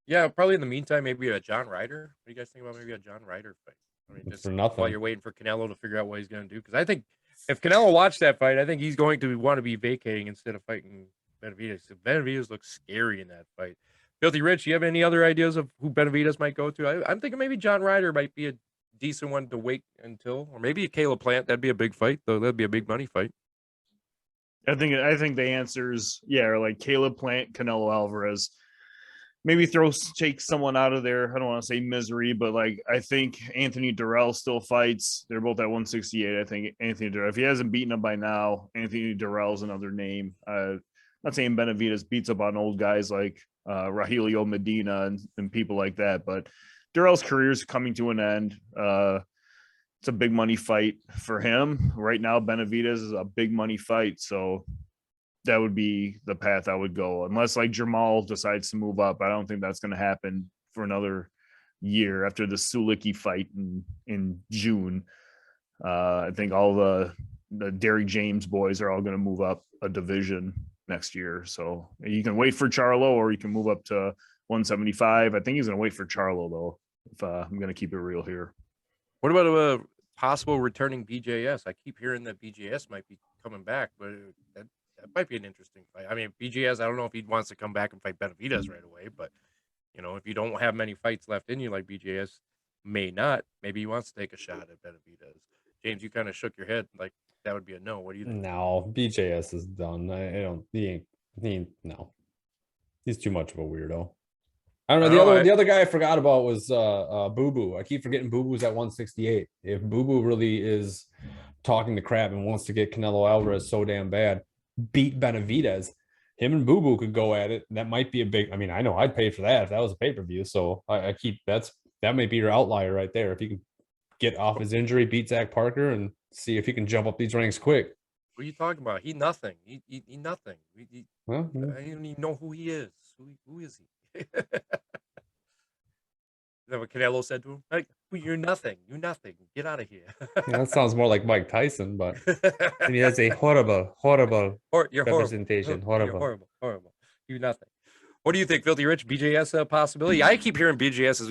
Yeah, probably in the meantime, maybe a John Ryder. What do you guys think about maybe a John Ryder fight? I mean, just for nothing while you're waiting for Canelo to figure out what he's going to do. Because I think if Canelo watched that fight, I think he's going to want to be vacating instead of fighting Benavidez. Benavidez looks scary in that fight. Filthy Rich, you have any other ideas of who Benavidez might go to? I'm thinking maybe John Ryder might be a decent one to wait until, or maybe a Caleb Plant. That'd be a big fight, though. That'd be a big money fight. I think the answers, are like Caleb Plant, Canelo Alvarez. Maybe take someone out of there. I don't want to say misery, but like I think Anthony Durrell still fights. They're both at 168. I think Anthony Durrell, if he hasn't beaten him by now, Anthony Durrell's another name. Not saying Benavidez beats up on old guys like Rahilio Medina and people like that, but Durrell's career is coming to an end. It's a big money fight for him right now. Benavidez is a big money fight, so that would be the path I would go, unless like Jamal decides to move up. I don't think that's going to happen for another year after the Sulicki fight in June. I think all the Derrick James boys are all going to move up a division next year. So you can wait for Charlo, or you can move up to 175. I think he's going to wait for Charlo, though, if I'm going to keep it real here. What about a possible returning BJS? I keep hearing that BJS might be coming back, but that might be an interesting fight. I mean, BJS, I don't know if he wants to come back and fight Benavidez right away, but, you know, if you don't have many fights left in you like BJS may not, maybe he wants to take a shot at Benavidez. James, you kind of shook your head like that would be a no. What do you think? No, BJS is done. I don't. He no. He's too much of a weirdo. I don't know. The other guy I forgot about was Boo Boo. I keep forgetting Boo Boo's at 168. If Boo Boo really is talking the crap and wants to get Canelo Alvarez so damn bad, beat Benavidez, him and Boo Boo could go at it. That might be a big. I mean, I know I'd pay for that if that was a pay-per-view. So I keep that might be your outlier right there. If he can get off his injury, beat Zach Parker, and see if he can jump up these ranks quick. What are you talking about? He nothing. He nothing. Well, I don't even know who he is. Who is he? Is that what Canelo said to him? Like, you're nothing. You're nothing. Get out of here. Yeah, that sounds more like Mike Tyson, but I mean, that's a horrible you're representation. Horrible. You're horrible. You're nothing. What do you think, Filthy Rich? BJS a possibility? I keep hearing BJS is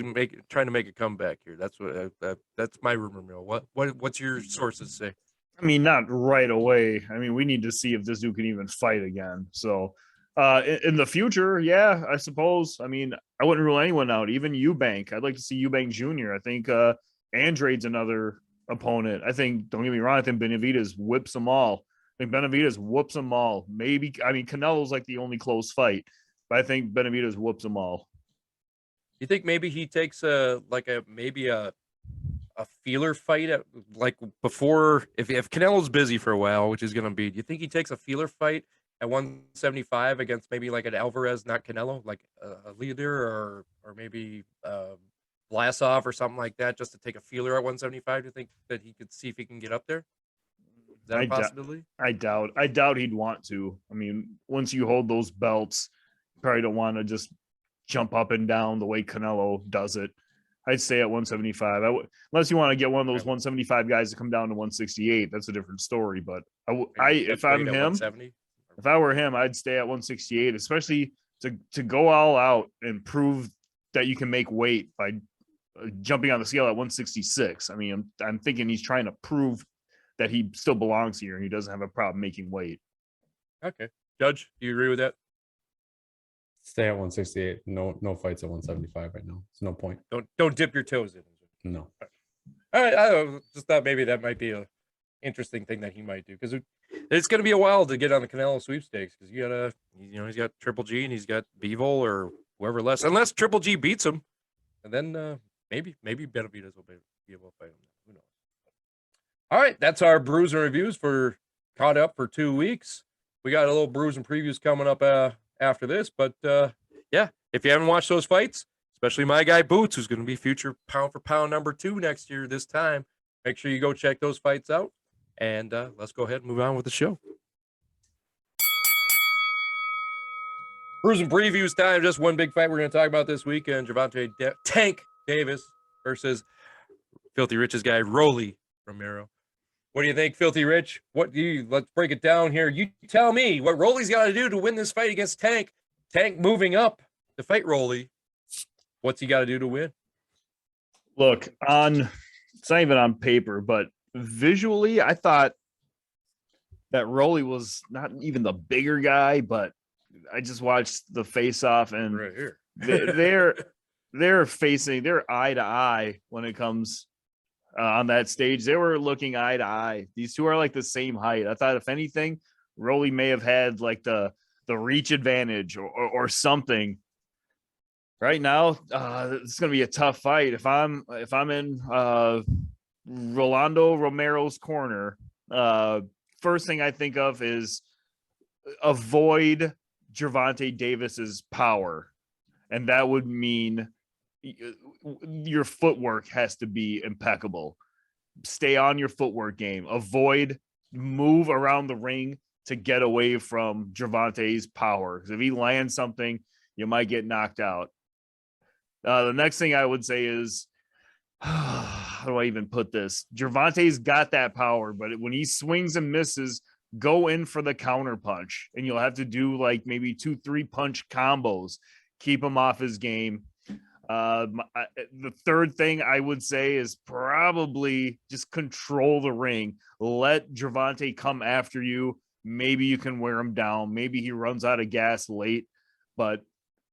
trying to make a comeback here. That's what that's my rumor mill. What's your sources say? I mean, not right away. I mean, we need to see if this dude can even fight again. So, in the future, yeah, I suppose. I mean, I wouldn't rule anyone out, even Eubank. I'd like to see Eubank Jr. I think Andrade's another opponent. I think, don't get me wrong, I think Benavidez whips them all. I think Benavidez whoops them all. Maybe, I mean, Canelo's like the only close fight, but I think Benavidez whoops them all. You think maybe he takes a feeler fight at, like, before, if Canelo's busy for a while, which he's going to be, do you think he takes a feeler fight at 175 against maybe like an Alvarez, not Canelo, like a leader or maybe Vlasov or something like that, just to take a feeler at 175? Do you think that he could see if he can get up there? Is that a possibility? I doubt he'd want to. I mean, once you hold those belts, you probably don't want to just jump up and down the way Canelo does it. I'd stay at 175. Unless you want to get one of those 175 guys to come down to 168, that's a different story. But if I'm him, if I were him, I'd stay at 168, especially to go all out and prove that you can make weight by jumping on the scale at 166. I mean, I'm thinking he's trying to prove that he still belongs here and he doesn't have a problem making weight. Okay, Judge, do you agree with that? Stay at 168. No fights at 175 right now. There's no point. Don't dip your toes in. No. All right. I just thought maybe that might be a interesting thing that he might do, because it's going to be a while to get on the Canelo sweepstakes, because he's got Triple G and he's got Bivol or whoever less, unless Triple G beats him, and then maybe Benavidez will be able to fight him. Who knows? All right, that's our brews and reviews for caught up for 2 weeks. We got a little brews and previews coming up after this, but yeah, if you haven't watched those fights, especially my guy Boots, who's going to be future pound for pound number 2 next year this time, make sure you go check those fights out, and let's go ahead and move on with the show. Brews and previews time. Just one big fight we're going to talk about this weekend: Gervonta Tank Davis versus Filthy Rich's guy Romero. What do you think, Filthy Rich? Let's break it down here. You tell me what Rolly's got to do to win this fight against Tank. Tank moving up to fight Rolly. What's he got to do to win? Look, it's not even on paper, but visually, I thought that Rolly was not even the bigger guy, but I just watched the face-off, and right here. they're eye to eye when it comes on that stage. They were looking eye to eye. These two are like the same height. I thought, if anything, Rolly may have had like the reach advantage or something. Right now, it's going to be a tough fight. If I'm in Rolando Romero's corner, first thing I think of is avoid Gervonta Davis's power, and that would mean your footwork has to be impeccable. Stay on your footwork game. Move around the ring to get away from Gervonta's power, because if he lands something, you might get knocked out. The next thing I would say is, how do I even put this? Gervonta's got that power, but when he swings and misses, go in for the counter punch, and you'll have to do like maybe 2-3 punch combos. keep him off his game. The third thing I would say is probably just control the ring. Let Gervonta come after you. Maybe you can wear him down. Maybe he runs out of gas late, but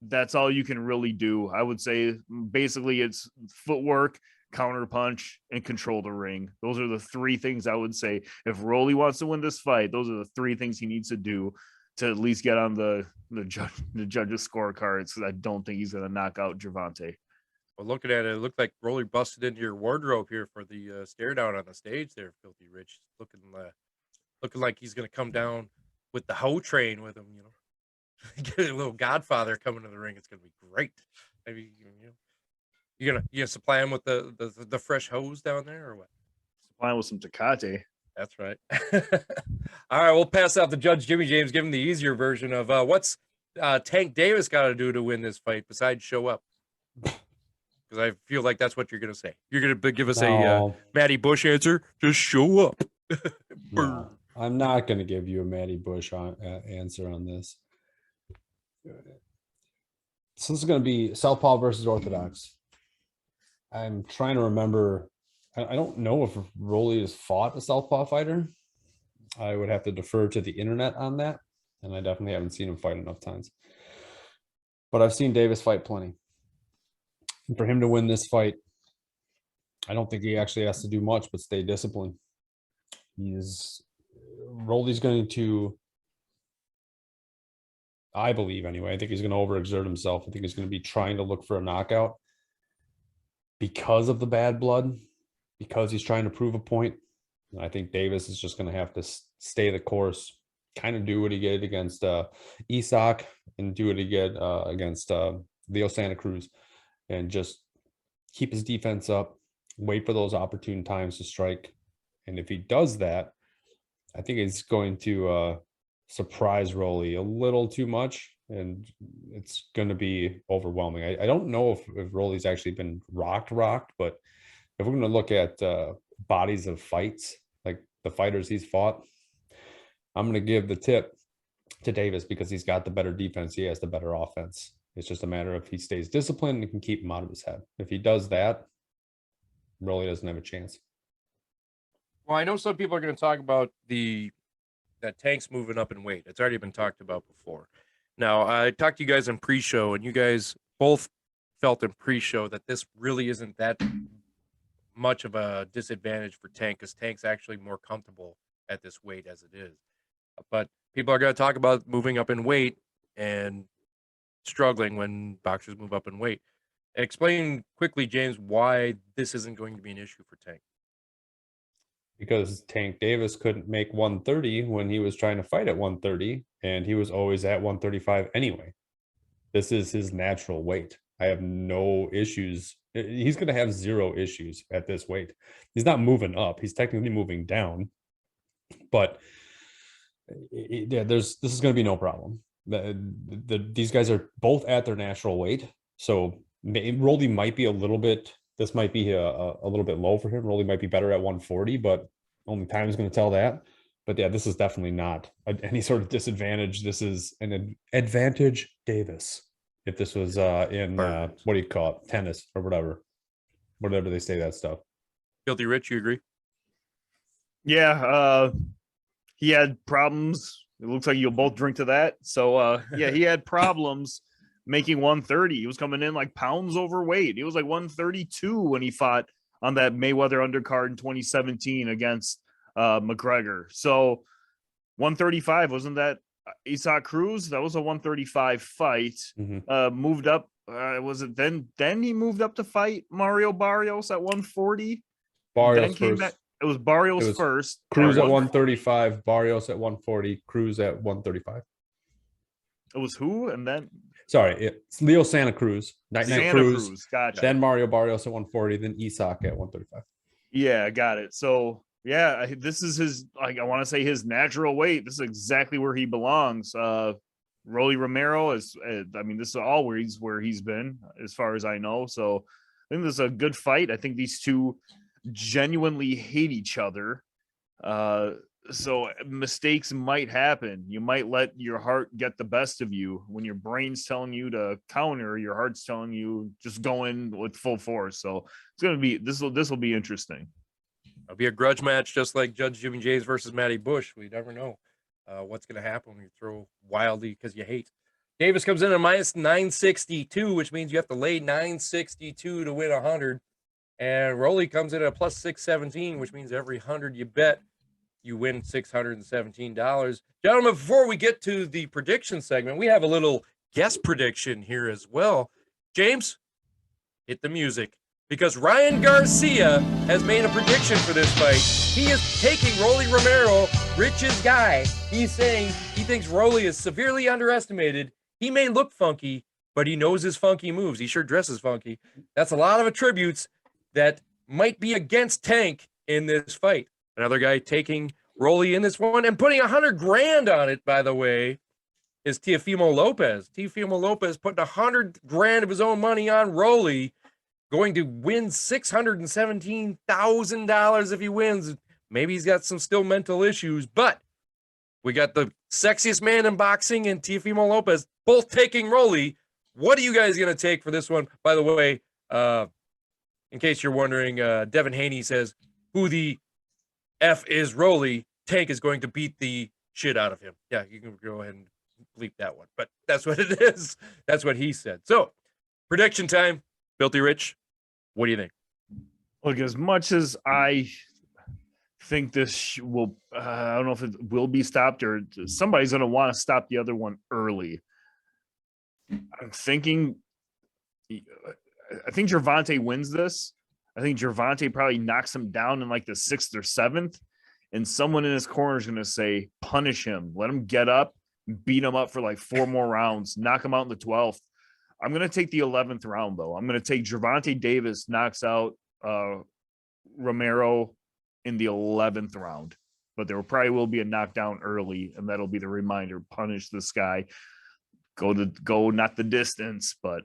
that's all you can really do. I would say basically it's footwork, counter punch, and control the ring. Those are the three things I would say. If Rolly wants to win this fight, those are the three things he needs to do to at least get on the judges' scorecards, because I don't think he's going to knock out Gervonta. Well, looking at it, it looked like Rolly busted into your wardrobe here for the stare down on the stage there, Filthy Rich. Looking like he's going to come down with the hoe train with him, you know. Get a little Godfather coming to the ring. It's going to be great. Maybe, you know, you're gonna supply him with the fresh hose down there, or what? Supply him with some Tecate. That's right. All right, we'll pass out the Judge Jimmy James, give him the easier version of what's Tank Davis got to do to win this fight besides show up. Because I feel like that's what you're going to say. You're going to give us a Matty Bush answer. Just show up. No, I'm not going to give you a Matty Bush answer on this. So this is going to be Southpaw versus Orthodox. I'm trying to remember. I don't know if Rolly has fought a Southpaw fighter. I would have to defer to the internet on that. And I definitely haven't seen him fight enough times. But I've seen Davis fight plenty. And for him to win this fight, I don't think he actually has to do much but stay disciplined. Rolly's going to, I believe anyway, I think he's going to overexert himself. I think he's going to be trying to look for a knockout because of the bad blood, because he's trying to prove a point. And I think Davis is just going to have to stay the course, kind of do what he did against Isak and do what he did against Leo Santa Cruz, and just keep his defense up, wait for those opportune times to strike. And if he does that, I think he's going to surprise Rolly a little too much, and it's going to be overwhelming. I don't know if Rolly's actually been rocked, but if we're going to look at bodies of fights, like the fighters he's fought, I'm going to give the tip to Davis because he's got the better defense. He has the better offense. It's just a matter of he stays disciplined and can keep him out of his head. If he does that, Rolly doesn't have a chance. Well, I know some people are going to talk about that Tank's moving up in weight. It's already been talked about before. Now, I talked to you guys in pre-show, and you guys both felt in pre-show that this really isn't that much of a disadvantage for Tank, because Tank's actually more comfortable at this weight as it is. But people are going to talk about moving up in weight and struggling when boxers move up in weight. Explain quickly, James, why this isn't going to be an issue for Tank. Because Tank Davis couldn't make 130 when he was trying to fight at 130, and he was always at 135 anyway. This is his natural weight. I have no issues. He's going to have zero issues at this weight. He's not moving up. He's technically moving down, but this is going to be no problem. These guys are both at their natural weight, so Rolly might be a little bit. This might be a little bit low for him. Rolly might be better at 140, but only time is going to tell that. But yeah, this is definitely not any sort of disadvantage. This is an advantage Davis. If this was in what do you call it, tennis or whatever they say that stuff. Guilty Rich, you agree? Yeah, he had problems. It looks like you'll both drink to that. So yeah, he had problems making 130. He was coming in like pounds overweight. He was like 132 when he fought on that Mayweather undercard in 2017 against McGregor. So 135, wasn't that Isak Cruz? That was a 135 fight. Mm-hmm. Moved up. Was it then he moved up to fight Mario Barrios at 140? Barrios first. Back. It was Barrios first. Cruz at 135, Barrios at 140, Cruz at 135. It was who? And then sorry, it's Leo Santa Cruz. Santa Cruz. Gotcha. Then Mario Barrios at 140, then Isak at 135. Yeah, got it. So yeah, this is his, like, I want to say his natural weight. This is exactly where he belongs. Rolly Romero is, I mean, this is always where he's been, as far as I know. So I think this is a good fight. I think these two genuinely hate each other. So mistakes might happen. You might let your heart get the best of you when your brain's telling you to counter, your heart's telling you just go in with full force. So it's gonna be this will be interesting. It'll be a grudge match, just like Judge Jimmy James versus Matty Bush. We never know what's going to happen when you throw wildly because you hate. Davis comes in at minus 962, which means you have to lay 962 to win 100. And Rolly comes in at plus 617, which means every 100 you bet, you win $617. Gentlemen, before we get to the prediction segment, we have a little guest prediction here as well. James, hit the music. Because Ryan Garcia has made a prediction for this fight. He is taking Rolly Romero, Rich's guy. He's saying he thinks Rolly is severely underestimated. He may look funky, but he knows his funky moves. He sure dresses funky. That's a lot of attributes that might be against Tank in this fight. Another guy taking Rolly in this one and putting $100,000 on it, by the way, is Tfimo Lopez. Tfimo Lopez putting $100,000 of his own money on Rolly, going to win $617,000 if he wins. Maybe he's got some still mental issues, but we got the sexiest man in boxing and Tfimo Lopez both taking Rolly. What are you guys going to take for this one? By the way, in case you're wondering, Devin Haney says, who the F is Rolly? Tank is going to beat the shit out of him. Yeah, you can go ahead and bleep that one, but that's what it is. That's what he said. So, prediction time. Filthy Rich, what do you think? Look, as much as I think this will, I don't know if it will be stopped or somebody's going to want to stop the other one early. I'm thinking, I think Gervonta wins this. I think Gervonta probably knocks him down in like the 6th or 7th. And someone in his corner is going to say, punish him, let him get up, beat him up for like 4 more rounds, knock him out in the 12th. I'm going to take the 11th round, though. I'm going to take Gervonta Davis knocks out Romero in the 11th round. But there probably will be a knockdown early, and that'll be the reminder. Punish this guy. Go not the distance, but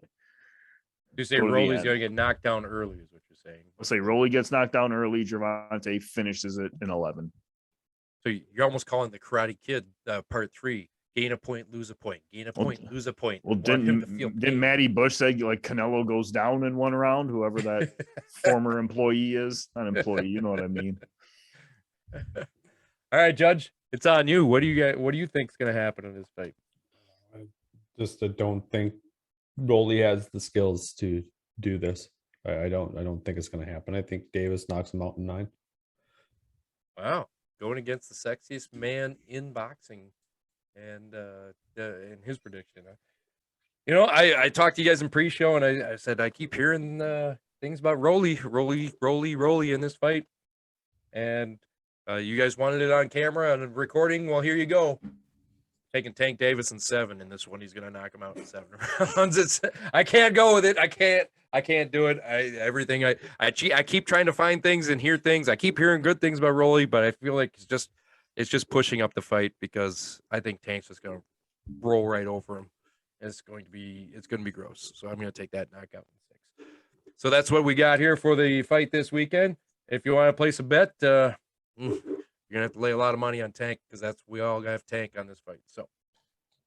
you say Rolly's going to get knocked down early is what you're saying. I'll say Rolly gets knocked down early. Gervonta finishes it in 11. So you're almost calling the Karate Kid part 3. Gain a point, lose a point. Gain a point, lose a point. Well, didn't Matty Bush say like Canelo goes down in 1 round? Whoever that former employee is, not employee, you know what I mean. All right, Judge, it's on you. What do you think is going to happen in this fight? I don't think Rolly has the skills to do this. I don't think it's going to happen. I think Davis knocks him out in 9. Wow, going against the sexiest man in boxing. And in his prediction, I talked to you guys in pre-show, and I said I keep hearing things about Rolly in this fight, and you guys wanted it on camera and recording. Well, here you go. Taking Tank Davis in 7 in this one. He's gonna knock him out in 7 rounds. I can't go with it. I can't do it. I keep trying to find things and hear things. I keep hearing good things about Rolly, but I feel like it's just pushing up the fight because I think Tank's just going to roll right over him. It's going to be gross. So I'm going to take that knockout in 6. So that's what we got here for the fight this weekend. If you want to place a bet, you're going to have to lay a lot of money on Tank because we all have Tank on this fight. So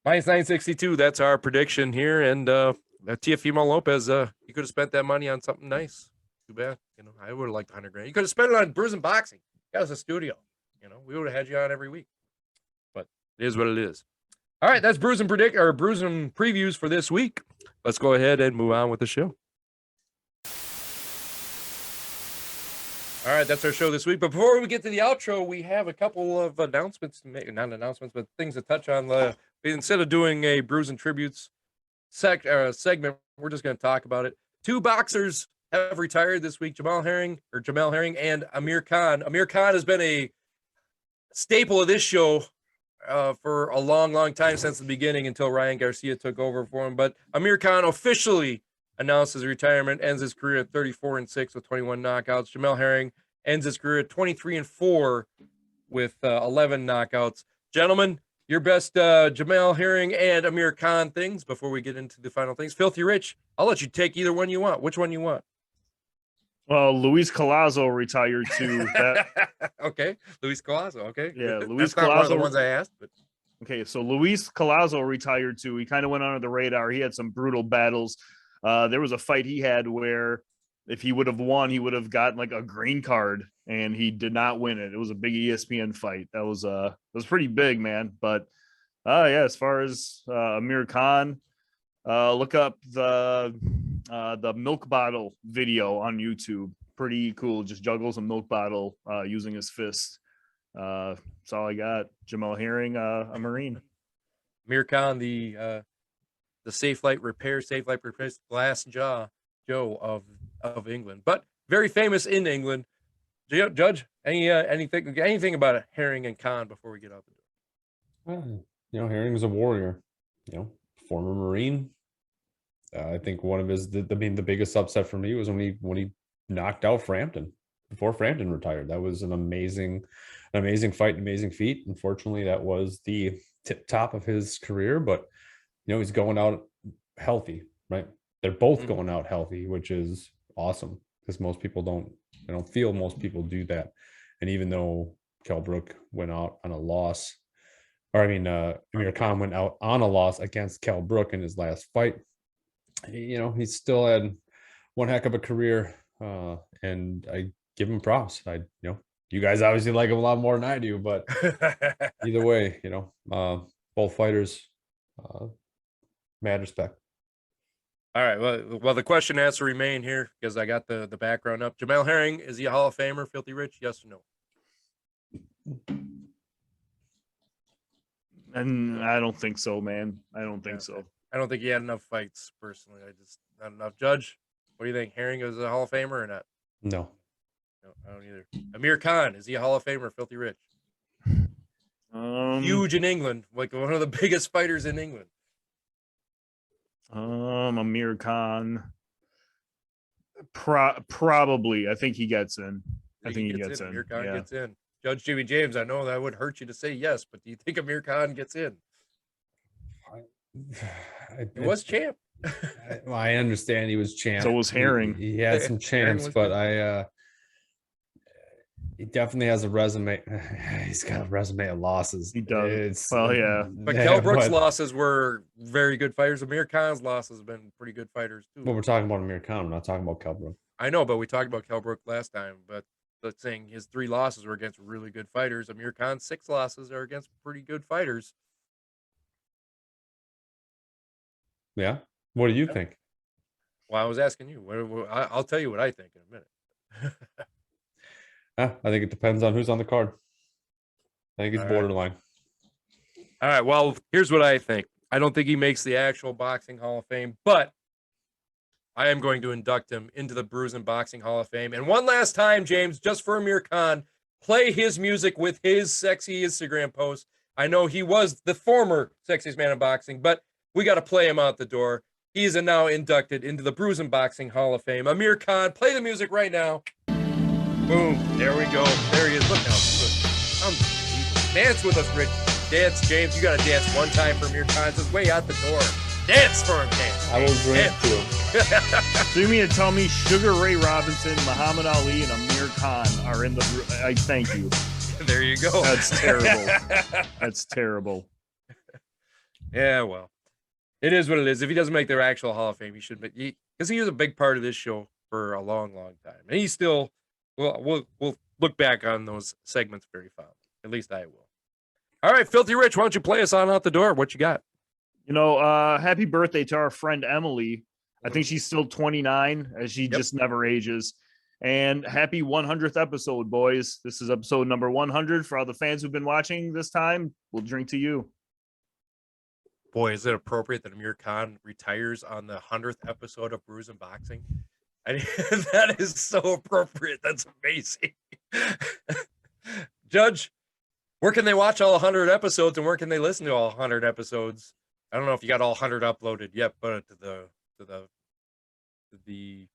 minus 962, that's our prediction here. And Tfimo Lopez, you could have spent that money on something nice. Too bad. I would have liked $100,000. You could have spent it on Bruising Boxing. Got us a studio. We would have had you on every week, but it is what it is. All right, that's Bruising previews for this week. Let's go ahead and move on with the show. All right, that's our show this week. But before we get to the outro, we have a couple of announcements to make. Not announcements, but things to touch on. Instead of doing a Bruising Tributes segment, we're just going to talk about it. 2 boxers have retired this week, Jamel Herring and Amir Khan. Amir Khan has been a staple of this show for a long time, since the beginning, until Ryan Garcia took over for him. But Amir Khan officially announced his retirement, ends his career at 34-6 with 21 knockouts. Jamel Herring ends his career at 23-4 with 11 knockouts. Gentlemen, your best Jamel Herring and Amir Khan things before we get into the final things. Filthy Rich, I'll let you take either one you want. Which one you want? Well, Luis Collazo retired too. That Okay, Luis Collazo. Okay, yeah, Luis that's not one of the Collazo. ones I asked, but Okay, so Luis Collazo retired too. He kind of went under the radar. He had some brutal battles. There was a fight he had where if he would have won, he would have gotten like a green card, and he did not win it. It was a big ESPN fight. That was pretty big, man. But yeah, as far as Amir Khan, look up the milk bottle video on YouTube. Pretty cool. Just juggles a milk bottle using his fist. That's all I got. Jamel Herring, a Marine. Amir Khan, the safe light repair glass jaw Joe of England, but very famous in England. Judge, anything about it, Herring and Khan before we get out the door? Herring was a warrior, former Marine. I think one of his, the biggest upset for me was when he knocked out Frampton before Frampton retired. That was an amazing fight, an amazing feat. Unfortunately, that was the tip top of his career, but he's going out healthy, right? They're both going out healthy, which is awesome because most people don't feel most people do that. And even though Kell Brook went out on a loss, Amir Khan went out on a loss against Kell Brook in his last fight, he still had one heck of a career, and I give him props. You guys obviously like him a lot more than I do, but either way, both fighters, mad respect. All right. Well, the question has to remain here because I got the background up. Jamel Herring, is he a Hall of Famer? Filthy Rich, yes or no? And I don't think so, man. I don't think so. I don't think he had enough fights personally. Not enough. Judge, what do you think? Herring is a Hall of Famer or not? No. No, I don't either. Amir Khan, is he a Hall of Famer? Filthy Rich. Huge in England, like one of the biggest fighters in England. Amir Khan, probably. I think he gets in. I think he gets in. Amir Khan gets in. Judge Jimmy James, I know that would hurt you to say yes, but do you think Amir Khan gets in? He was champ. I understand he was champ. So was Herring. He had some champs, but he definitely has a resume. He's got a resume of losses. He does. But Kell Brook's losses were very good fighters. Amir Khan's losses have been pretty good fighters too. Well, we're talking about Amir Khan. We're not talking about Kell Brook. I know, but we talked about Kell Brook last time. But let's saying his 3 losses were against really good fighters. Amir Khan's 6 losses are against pretty good fighters. Yeah. What do you think? Well, I was asking you. I'll tell you what I think in a minute. I think it depends on who's on the card. I think it's borderline. All right. Well, here's what I think. I don't think he makes the actual Boxing Hall of Fame, but I am going to induct him into the Bruising Boxing Hall of Fame. And one last time, James, just for Amir Khan, play his music with his sexy Instagram post. I know he was the former sexiest man in boxing, but we got to play him out the door. He is now inducted into the Bruising Boxing Hall of Fame. Amir Khan, play the music right now. Boom. There we go. There he is. Look now. Dance with us, Rich. Dance, James. You got to dance one time for Amir Khan. It's way out the door. Dance for him, dance. I will drink to him. So you mean to tell me Sugar Ray Robinson, Muhammad Ali, and Amir Khan are in the... I thank you. There you go. That's terrible. That's terrible. Yeah, well. It is what it is. If he doesn't make their actual Hall of Fame, he should be, because he was a big part of this show for a long, long time. And he's still, we'll look back on those segments very fondly. At least I will. All right, Filthy Rich, why don't you play us on out the door? What you got? Happy birthday to our friend Emily. I think she's still 29, as she just never ages. And happy 100th episode, boys. This is episode number 100. For all the fans who've been watching this time, we'll drink to you. Boy, is it appropriate that Amir Khan retires on the 100th episode of Bruising Boxing? That is so appropriate. That's amazing. Judge, where can they watch all 100 episodes and where can they listen to all 100 episodes? I don't know if you got all 100 uploaded yet, but to the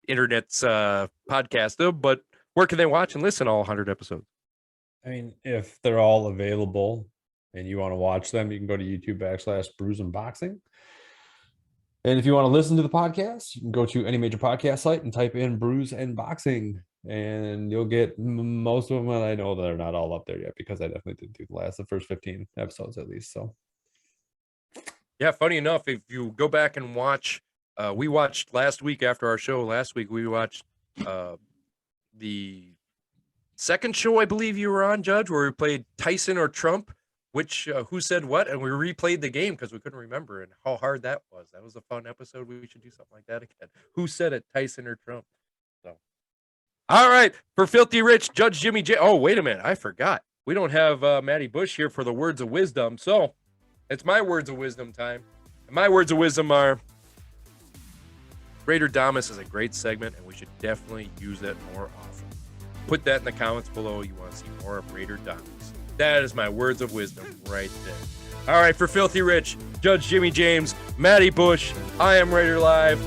internet's podcast, but where can they watch and listen to all 100 episodes? I mean, if they're all available and you want to watch them, you can go to YouTube /Bruising Boxing. And if you want to listen to the podcast, you can go to any major podcast site and type in Brews and Boxing, and you'll get most of them. And I know they're not all up there yet because I definitely didn't do the first 15 episodes at least. So, yeah, funny enough, if you go back and watch, we watched last week after our show last week, we watched the second show I believe you were on, Judge, where we played Tyson or Trump. Who said what, and we replayed the game because we couldn't remember and how hard that was. That was a fun episode. We should do something like that again. Who said it, Tyson or Trump? So, all right, for Filthy Rich, Judge Jimmy J. Oh, wait a minute, I forgot. We don't have Matty Bush here for the words of wisdom, so it's my words of wisdom time. And my words of wisdom are: Raider Damas is a great segment, and we should definitely use it more often. Put that in the comments below. You want to see more of Raider Damas. That is my words of wisdom right there. All right, for Filthy Rich, Judge Jimmy James, Matty Bush, I am Raider Live.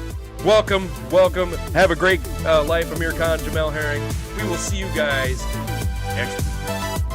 Welcome. Have a great life, Amir Khan, Jamel Herring. We will see you guys next week.